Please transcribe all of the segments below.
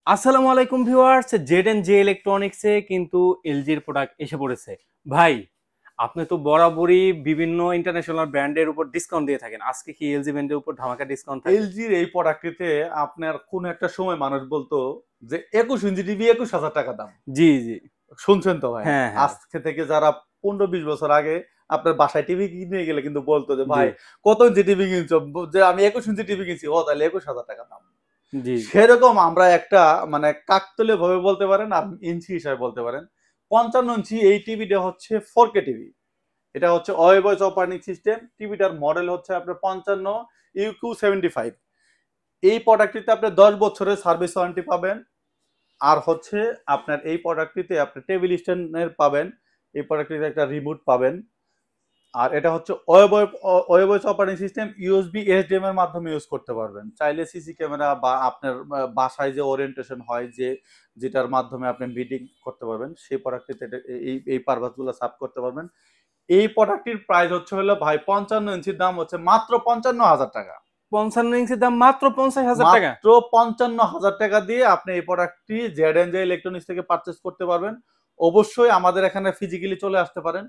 আসসালামু আলাইকুম viewers, Z and J ইলেকট্রনিক্সে কিন্তু এলজির প্রোডাক্ট এসে পড়েছে। ভাই, আপনি তো বরাবরই বিভিন্ন ইন্টারন্যাশনাল ব্র্যান্ডের উপর ডিসকাউন্ট দিয়ে থাকেন। আজকে কি এলজি ব্র্যান্ডের উপর ধামাকা ডিসকাউন্ট থাকবে? এলজির এই প্রোডাক্টটিতে আপনার কোন একটা সময় মানুষ বলতো যে 21 ইঞ্চি টিভি 21,000 টাকা দাম। জি, জি। শুনছেন তো ভাই? হ্যাঁ, হ্যাঁ। আজকে থেকে যারা 15-20 বছর আগে আপনার বাসায় টিভি কিনে গেলে কিন্তু বলতো যে জি, ভাই কত ইঞ্চি টিভি কিনছো? যে আমি 21 ইঞ্চি টিভি কিনছি। ও তাহলে 21,000 টাকা দাম। জি, সেরকম আমরা একটা মানে কাকতালীয় ভাবে বলতে পারেন আর ইঞ্চি হিসাবে বলতে পারেন। 55 ইঞ্চি এই টিভিটা হচ্ছে 4K টিভি। এটা হচ্ছে ওয়েবস অপারেটিং সিস্টেম। টিভিটার মডেল হচ্ছে আপনার 55 UQ75। এই প্রোডাক্টটিতে আপনি 10 বছরের সার্ভিস ওয়ারেন্টি পাবেন। আর হচ্ছে আপনার এই প্রোডাক্টটিতে আপনি টেবিল স্ট্যান্ডের পাবেন। এই প্রোডাক্টটিতে একটা রিমোট পাবেন। আর এটা হচ্ছে ওয়েবস অপারেটিং সিস্টেম ইউএসবি এসডিএম এর মাধ্যমে ইউজ করতে পারবেন। চাইলে সিসি ক্যামেরা বা আপনার বাসায় যে ওরিয়েন্টেশন হয় যেটার মাধ্যমে আপনি মিটিং করতে পারবেন সেই প্রোডাক্টটিতে এই পারপাসগুলো সার্ভ করতে পারবেন। এই প্রোডাক্টটির প্রাইস হচ্ছে হলো ভাই 55 ইঞ্চির দাম হচ্ছে মাত্র 55,000 টাকা। 55 ইঞ্চির দাম মাত্র 50,000 টাকা। মাত্র 55,000 টাকা দিয়ে আপনি এই প্রোডাক্টটি জেড এন্ড জে ইলেকট্রনিক্স থেকে পারচেস করতে পারবেন। অবশ্যই আমাদের এখানে ফিজিক্যালি চলে আসতে পারেন।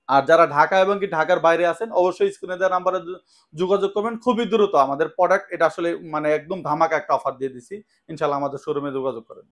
আর যারা ঢাকা এবং কি ঢাকার বাইরে আছেন অবশ্যই স্ক্রিনে দেওয়া নাম্বারে যোগাযোগ করবেন খুবই দ্রুত। আমাদের প্রোডাক্ট এটা আসলে মানে একদম ধামাকা একটা অফার দিয়ে দিছি। ইনশাল্লাহ আমাদের শোরুমে যোগাযোগ করেন।